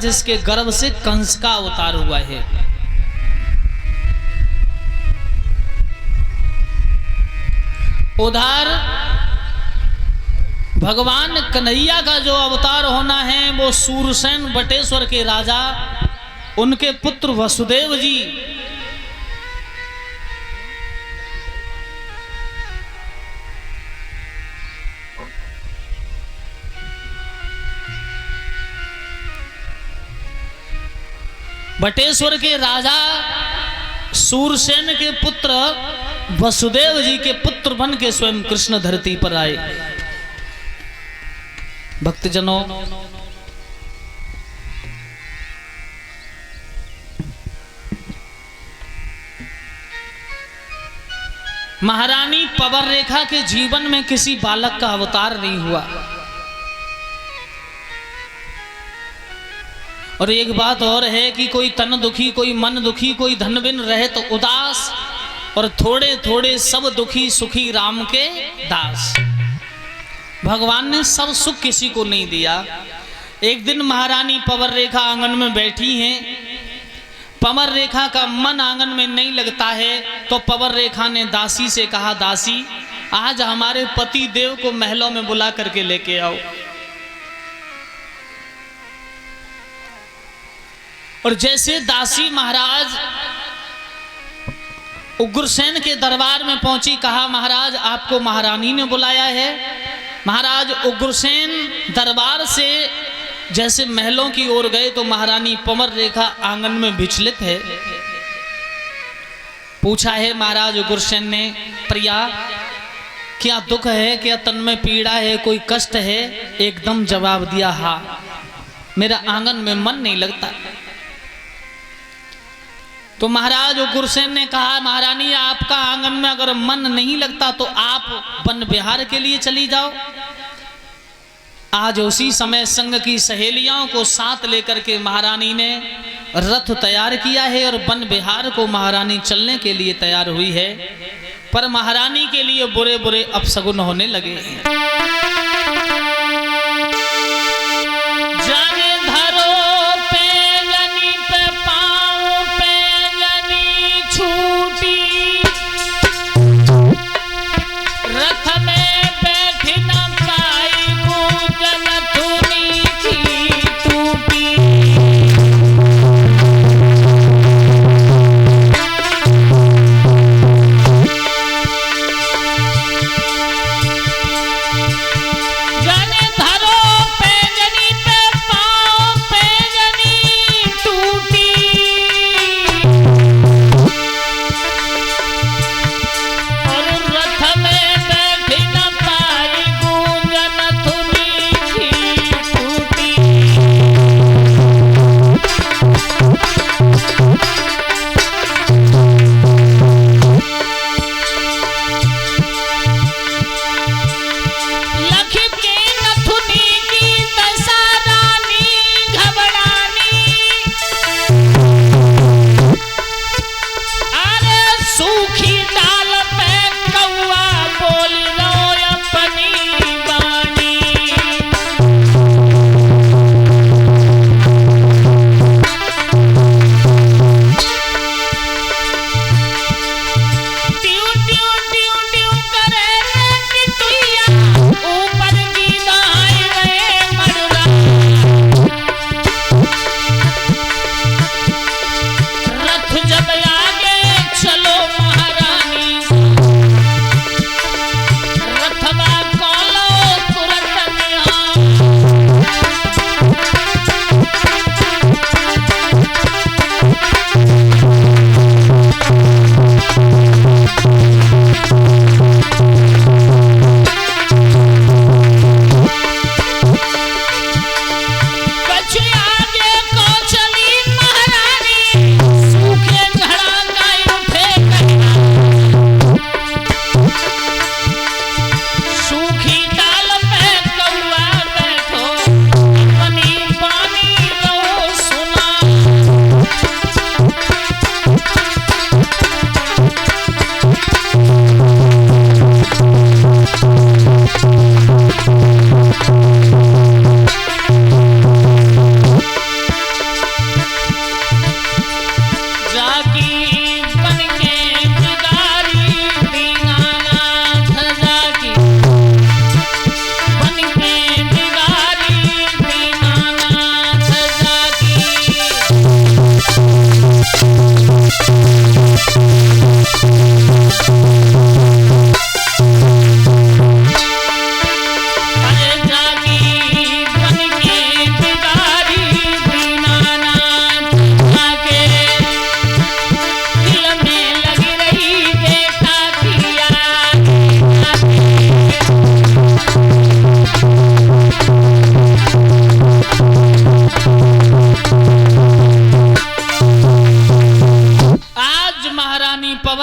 जिसके गर्भ से कंस का अवतार हुआ है। उधर भगवान कन्हैया का जो अवतार होना है वो सूरसेन बटेश्वर के राजा, उनके पुत्र वसुदेव जी बटेश्वर के राजा सूरसेन के पुत्र वसुदेव जी के पुत्र बन के स्वयं कृष्ण धरती पर आए। भक्तजनों, महारानी पवर रेखा के जीवन में किसी बालक का अवतार नहीं हुआ। और एक बात और है कि कोई तन दुखी, कोई मन दुखी, कोई धन बिन रहे तो उदास, और थोड़े थोड़े सब दुखी सुखी राम के दास। भगवान ने सब सुख किसी को नहीं दिया। एक दिन महारानी पवर रेखा आंगन में बैठी हैं, पवर रेखा का मन आंगन में नहीं लगता है, तो पवर रेखा ने दासी से कहा, दासी आज हमारे पति देव को महलों में बुला करके लेके आओ। और जैसे दासी महाराज उग्रसेन के दरबार में पहुंची, कहा महाराज आपको महारानी ने बुलाया है। महाराज उग्रसेन दरबार से जैसे महलों की ओर गए तो महारानी पवर रेखा आंगन में विचलित है। पूछा है महाराज उग्रसेन ने, प्रिया क्या दुख है, क्या तन में पीड़ा है, कोई कष्ट है? एकदम जवाब दिया, हाँ मेरा आंगन में मन नहीं लगता। तो महाराज उग्रसेन ने कहा, महारानी आपका आंगन में अगर मन नहीं लगता तो आप वन विहार के लिए चली जाओ। आज उसी समय संग की सहेलियों को साथ लेकर के महारानी ने रथ तैयार किया है और वन विहार को महारानी चलने के लिए तैयार हुई है। पर महारानी के लिए बुरे बुरे अपशगुन होने लगे हैं।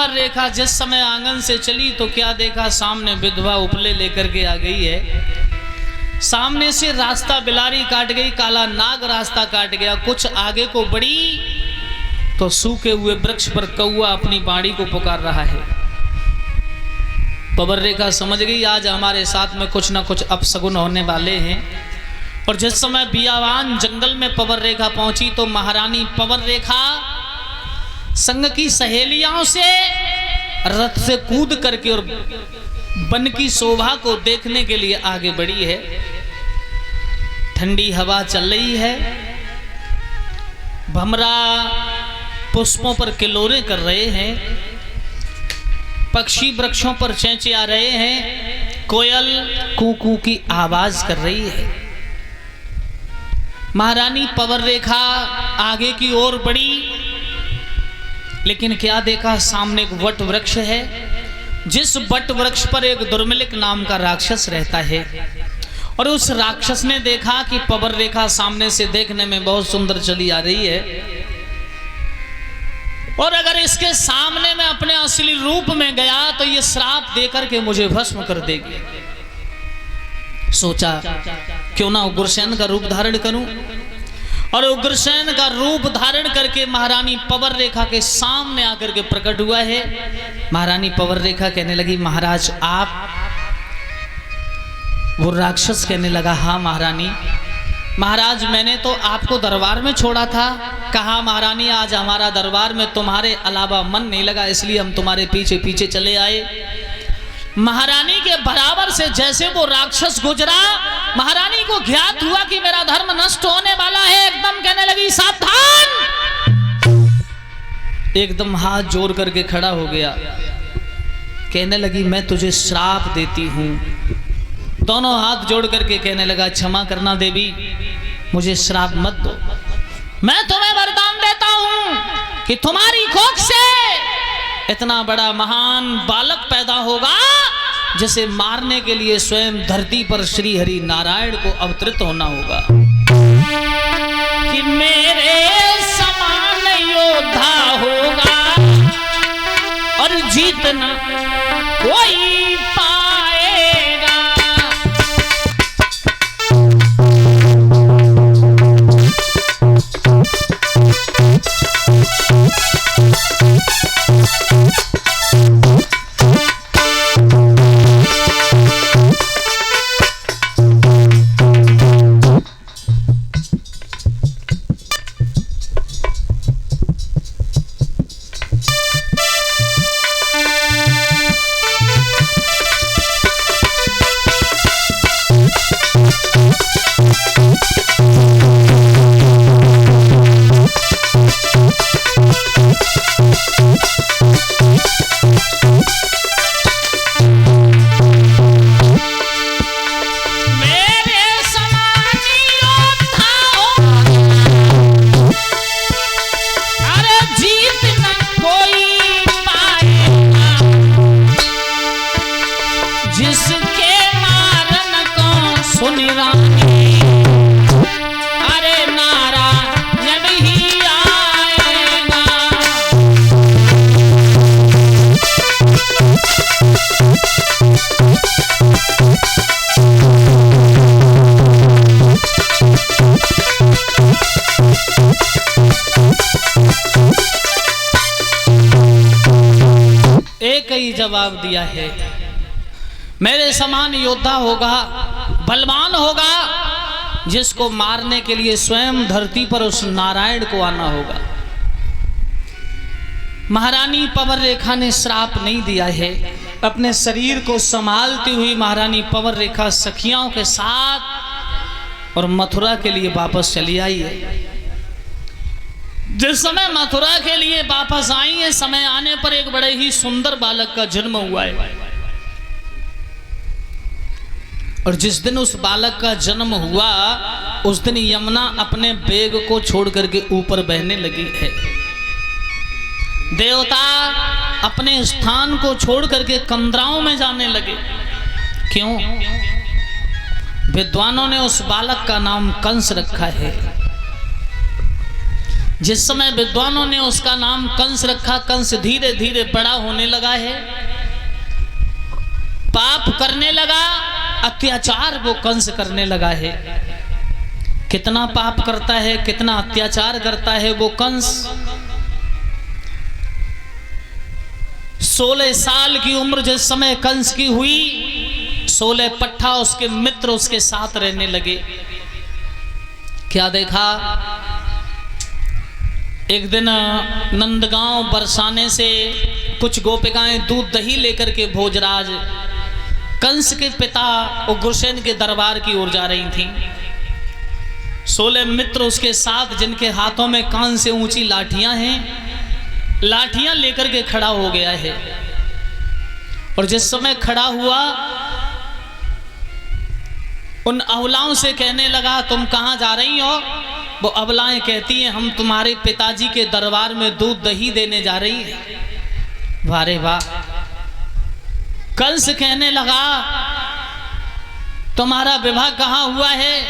पवर रेखा जिस समय आंगन से चली तो क्या देखा, सामने विधवा उपले लेकर के आ गई है। सामने से रास्ता बिलारी काट गई, काला नाग रास्ता काट गया। कुछ आगे को बढ़ी तो सूखे हुए वृक्ष पर कौआ अपनी बाड़ी को पुकार रहा है। पवर रेखा समझ गई आज हमारे साथ में कुछ ना कुछ अपशगुन होने वाले हैं। और जिस समय बियावान जंगल में पवर रेखा पहुंची तो महारानी पवर रेखा संग की सहेलियों से रथ से कूद करके और वन की शोभा को देखने के लिए आगे बढ़ी है। ठंडी हवा चल रही है, भमरा पुष्पों पर किलोरे कर रहे हैं, पक्षी वृक्षों पर चेंचे आ रहे हैं, कोयल कू की आवाज कर रही है। महारानी पवर रेखा आगे की ओर बढ़ी, लेकिन क्या देखा, सामने एक वट वृक्ष है। जिस वट वृक्ष पर एक दुर्मिलिक नाम का राक्षस रहता है। और उस राक्षस ने देखा कि पवर रेखा सामने से देखने में बहुत सुंदर चली आ रही है, और अगर इसके सामने में अपने असली रूप में गया तो ये श्राप देकर के मुझे भस्म कर देगी। सोचा क्यों ना उग्रसेन का रूप धारण करूं, और उग्रसेन का रूप धारण करके महारानी पवर रेखा के सामने आकर के प्रकट हुआ है। महारानी पवर रेखा कहने लगी, महाराज आप? वो राक्षस कहने लगा, हाँ महारानी। महाराज मैंने तो आपको दरबार में छोड़ा था। कहा महारानी आज हमारा दरबार में तुम्हारे अलावा मन नहीं लगा, इसलिए हम तुम्हारे पीछे पीछे चले आए। महारानी के बराबर से जैसे वो राक्षस गुजरा, महारानी को ज्ञात हुआ कि मेरा धर्म नष्ट होने वाला है। एकदम कहने लगी, सावधान। एकदम हाथ जोड़ करके खड़ा हो गया, कहने लगी, मैं तुझे श्राप देती हूं। दोनों हाथ जोड़ करके कहने लगा, क्षमा करना देवी, मुझे श्राप मत दो। मैं तुम्हें वरदान देता हूं कि तुम्हारी कोख से इतना बड़ा महान बालक पैदा होगा जिसे मारने के लिए स्वयं धरती पर श्री हरि नारायण को अवतरित होना होगा। कि मेरे समान योद्धा होगा और जीतना कोई पाएगा। एक ही जवाब दिया है, मेरे समान योद्धा होगा, बलवान होगा, जिसको मारने के लिए स्वयं धरती पर उस नारायण को आना होगा। महारानी पवर रेखा ने श्राप नहीं दिया है। अपने शरीर को संभालती हुई महारानी पवर रेखा सखियों के साथ और मथुरा के लिए वापस चली आई है। जिस समय मथुरा के लिए वापस आई है, समय आने पर एक बड़े ही सुंदर बालक का जन्म हुआ है। और जिस दिन उस बालक का जन्म हुआ, उस दिन यमुना अपने बेग को छोड़ करके ऊपर बहने लगी है। देवता अपने स्थान को छोड़ करके कंदराओं में जाने लगे। क्यों? विद्वानों ने उस बालक का नाम कंस रखा है। जिस समय विद्वानों ने उसका नाम कंस रखा, कंस धीरे धीरे बड़ा होने लगा है, पाप करने लगा, अत्याचार वो कंस करने लगा है। कितना पाप करता है, कितना अत्याचार करता है वो कंस। 16 साल की उम्र जिस समय कंस की हुई, 16 पट्ठा उसके मित्र उसके साथ रहने लगे। क्या देखा, एक दिन नंदगांव बरसाने से कुछ गोपिकाएं दूध दही लेकर के भोजराज कंस के पिता उग्रसेन के दरबार की ओर जा रही थीं। 16 मित्र उसके साथ, जिनके हाथों में कान से ऊंची लाठियां हैं, लाठियां लेकर के खड़ा हो गया है। और जिस समय खड़ा हुआ, उन अबलाओं से कहने लगा, तुम कहां जा रही हो? वो अबलाएं कहती हैं, हम तुम्हारे पिताजी के दरबार में दूध दही देने जा रही हैं। वारे वाह। कंस कहने लगा, तुम्हारा विवाह कहाँ हुआ है?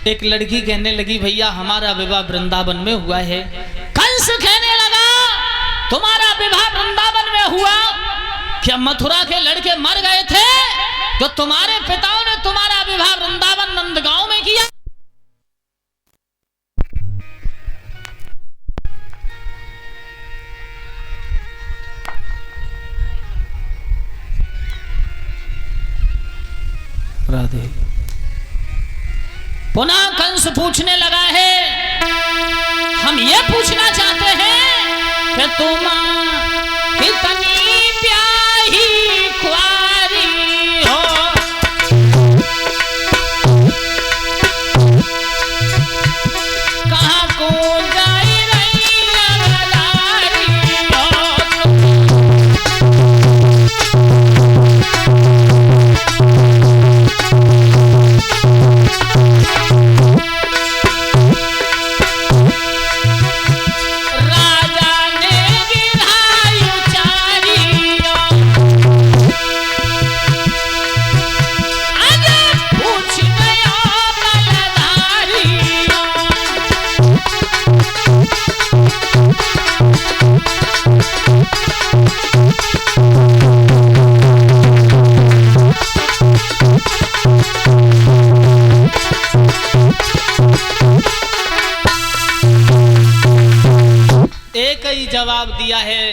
एक लड़की कहने लगी, भैया हमारा विवाह वृंदावन में हुआ है। कंस कहने लगा, तुम्हारा विवाह वृंदावन में हुआ? क्या मथुरा के लड़के मर गए थे जो तुम्हारे पिताओं ने तुम्हारा विवाह वृंदावन नंदगांव में किया? राधे। पुनः कंस पूछने लगा है, हम ये पूछना चाहते हैं कि तुम कितनी प्यारी कुंवारी हो, कहाँ को जाई रही अवतारी हो। जवाब दिया है।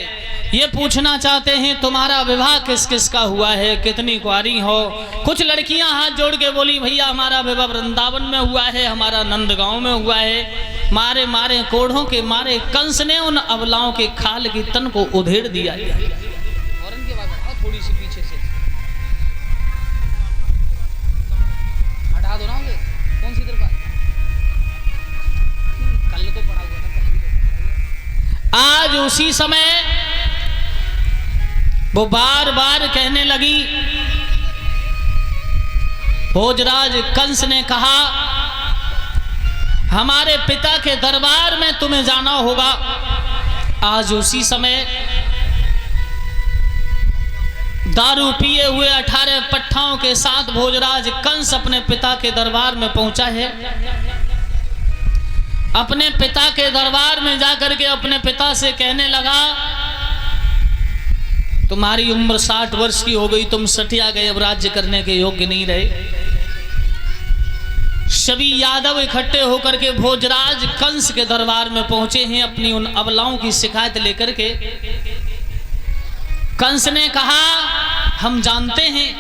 ये पूछना चाहते हैं, तुम्हारा विवाह किस किस का हुआ है, कितनी कुंवारी हो? कुछ लड़कियां हाथ जोड़ के बोली, भैया हमारा विवाह वृंदावन में हुआ है, हमारा नंदगांव में हुआ है। मारे मारे कोढ़ों के मारे कंस ने उन अबलाओं के खाल की तन को उधेड़ दिया। और इनके बाद थोड़ी सी पीछे से हटा दो ना, कौन सी तरफ? कल तो पड़ा हुआ था। आज उसी समय वो बार बार कहने लगी, भोजराज कंस ने कहा, हमारे पिता के दरबार में तुम्हें जाना होगा। आज उसी समय दारू पिए हुए 18 पट्ठाओं के साथ भोजराज कंस अपने पिता के दरबार में पहुंचा है। अपने पिता के दरबार में जाकर के अपने पिता से कहने लगा, तुम्हारी उम्र 60 वर्ष की हो गई, तुम सठिया गए, अब राज्य करने के योग्य नहीं रहे। सभी यादव इकट्ठे होकर के भोजराज कंस के दरबार में पहुंचे हैं अपनी उन अबलाओं की शिकायत लेकर के। कंस ने कहा, हम जानते हैं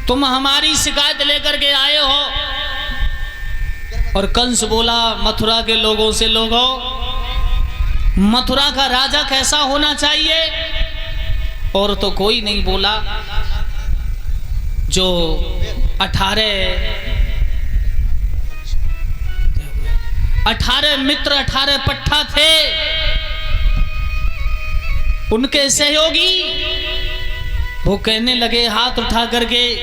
तुम हमारी शिकायत लेकर के आए हो। और कंस बोला मथुरा के लोगों से, लोगों, मथुरा का राजा कैसा होना चाहिए? और तो कोई नहीं बोला। जो 18 मित्र 18 पट्ठा थे, उनके सहयोगी वो कहने लगे हाथ उठा करके,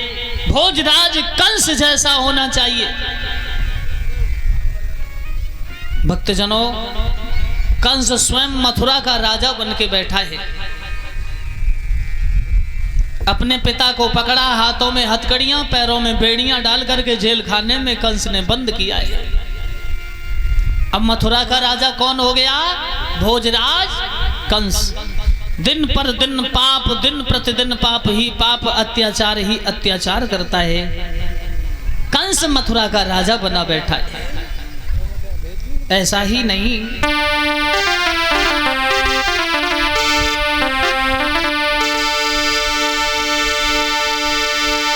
भोजराज कंस जैसा होना चाहिए। भक्तजनों, कंस स्वयं मथुरा का राजा बन के बैठा है। अपने पिता को पकड़ा, हाथों में हथकड़ियां, पैरों में बेड़ियां डाल करके जेल खाने में कंस ने बंद किया है। अब मथुरा का राजा कौन हो गया? भोजराज कंस। दिन पर दिन पाप, दिन प्रतिदिन पाप ही पाप, अत्याचार ही अत्याचार करता है। कंस मथुरा का राजा बना बैठा है। ऐसा ही नहीं,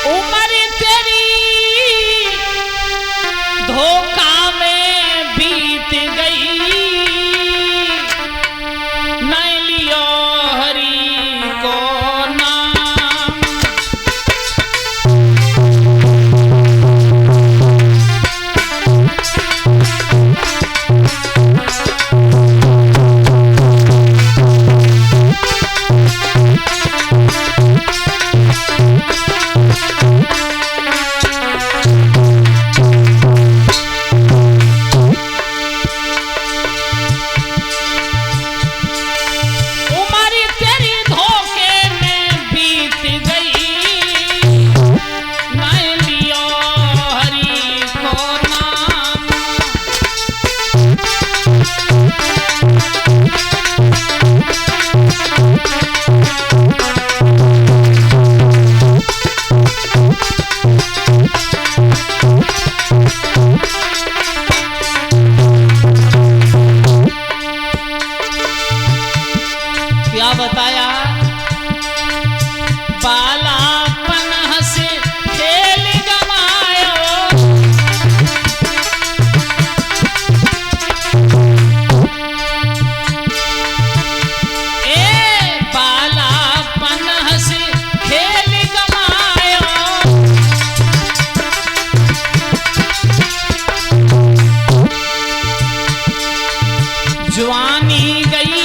उम्र तेरी धोखा में बीत गई, नहीं लियो हरि को नाम। क्या बताया? बालापन हंसे खेल गवायो, ए बालापन हंसे खेल गवायो, जवानी गई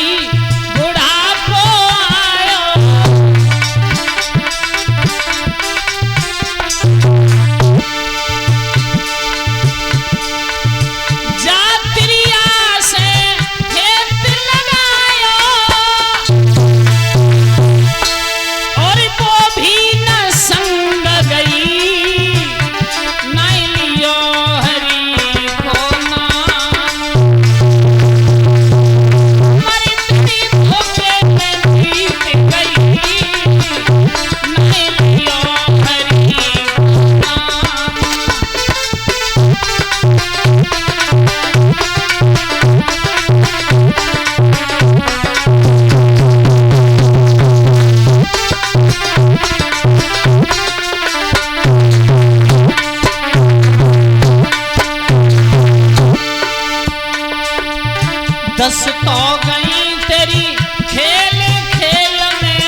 दस तो गई तेरी खेल खेल में,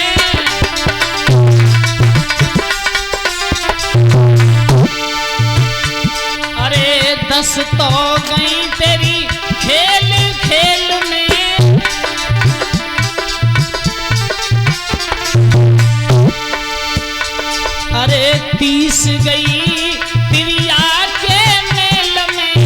अरे दस तो गई तेरी खेल खेल में, अरे 30 गई प्रिया के मेल में,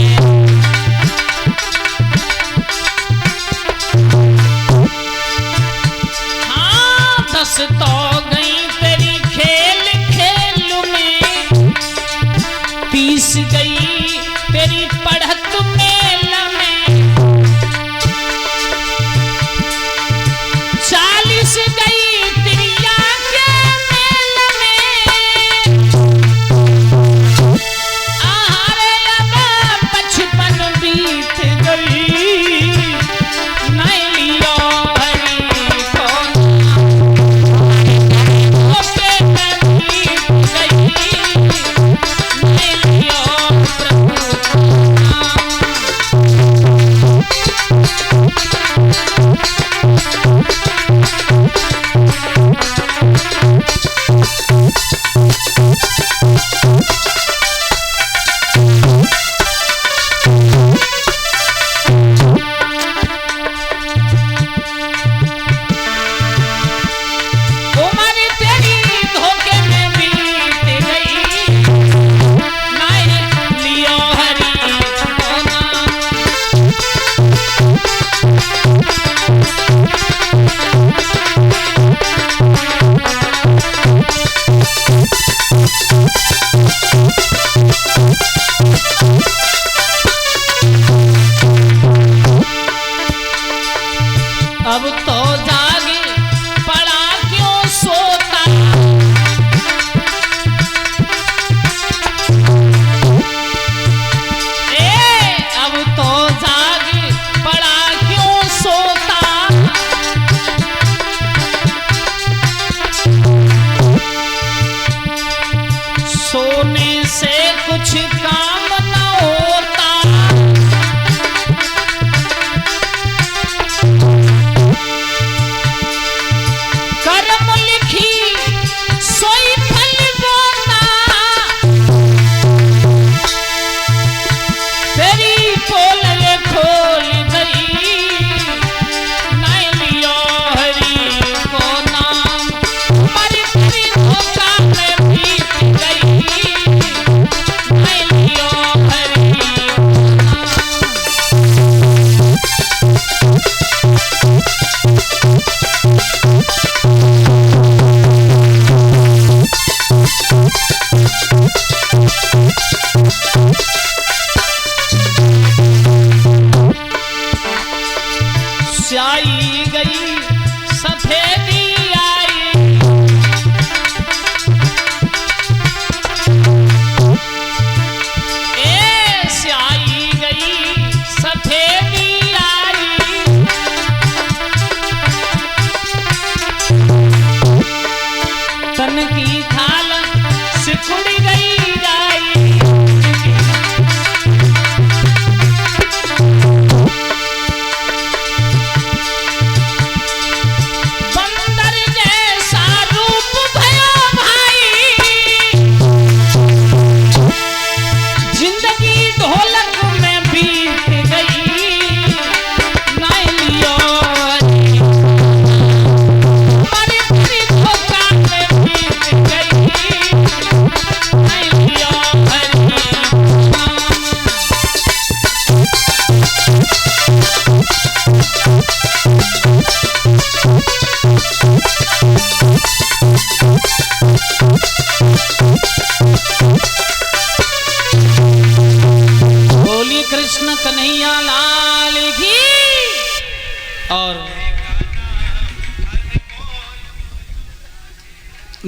दस तो गई तेरी खेल खेल में, 30 गई तेरी पढ़त मेल में, 40 गई प्रिया के मेल में, आहारे अब 55 बीत गई, नहीं लियो हरि को नाम।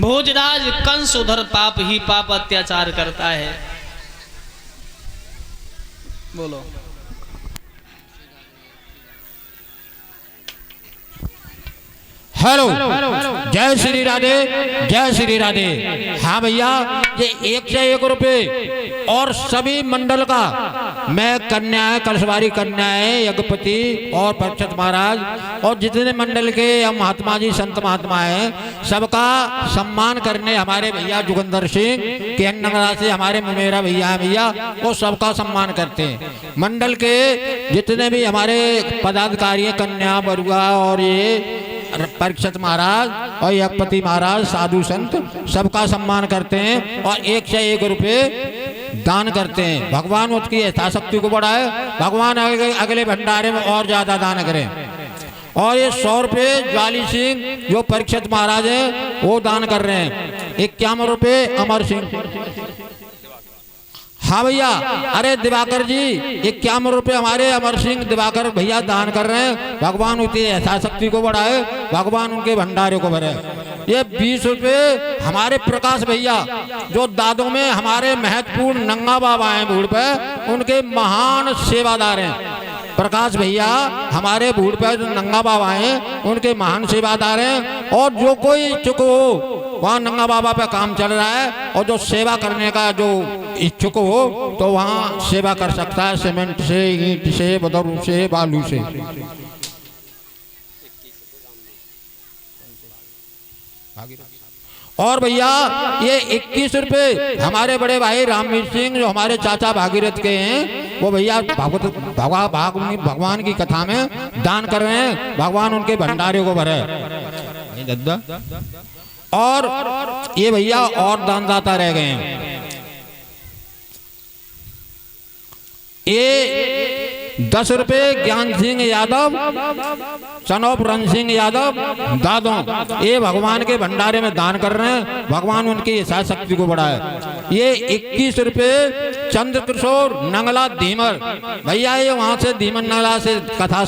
भोजराज कंस उधर पाप ही पाप अत्याचार करता है। बोलो। हेलो, जय श्री राधे, जय श्री राधे। हाँ भैया, ये 1 से 1 रुपये और सभी मंडल का, मैं कन्याएं, कलशवारी कन्याएं, यज्ञपति और परीक्षित महाराज और जितने मंडल के महात्मा जी, संत महात्मा हैं, सबका सम्मान करने हमारे भैया जोगिंदर सिंह के नगरा से हमारे मुमेरा भैया हैं भैया, वो सबका सम्मान करते हैं। मंडल के जितने भी हमारे पदाधिकारी हैं, कन्या बरुआ और ये परीक्षित महाराज और यज्ञपति महाराज, साधु संत, सबका सम्मान करते हैं और 1 से 1 रुपये दान करते हैं। भगवान उसकी यथाशक्ति को बढ़ाए, भगवान अगले भंडारे में और ज्यादा दान करें। और ये 100 रुपये ज्वाली सिंह जो परीक्षित महाराज हैं वो दान कर रहे हैं। 51 रुपये अमर सिंह। हाँ भैया, अरे दिवाकर जी 51 रुपये हमारे अमर सिंह दिवाकर भैया दान कर रहे हैं। भगवान उनकी यथाशक्ति को बढ़ाए, भगवान उनके भंडारे को भरे। ये 20 रुपये हमारे प्रकाश भैया जो दादों में हमारे महत्वपूर्ण नंगा बाबा हैं बूढ़ पे, उनके महान सेवादार हैं। प्रकाश भैया हमारे बूढ़ पे जो नंगा बाबा हैं उनके महान सेवादार हैं। और जो कोई इच्छुक हो, वहाँ नंगा बाबा पे काम चल रहा है और जो सेवा करने का जो इच्छुक हो तो वहाँ सेवा कर सकता है, सीमेंट से, ईंट से, बदरू से, बालू से। और भैया ये 21 रुपये हमारे बड़े भाई रामवीर सिंह जो हमारे चाचा भागीरथ के हैं, वो भैया भगवान की कथा में दान कर रहे हैं। भगवान उनके भंडारे को भरे। और ये भैया और दानदाता रह गए हैं। ये 10 रुपये ज्ञान सिंह यादव, चनौप रन सिंह यादव दादों, ये भगवान के भंडारे में दान कर रहे हैं। भगवान उनकी यथाशक्ति को बढ़ाए। ये 21 रुपये चंद्र किशोर नंगला धीमर भैया, ये वहां से धीमन नंगला से कथा से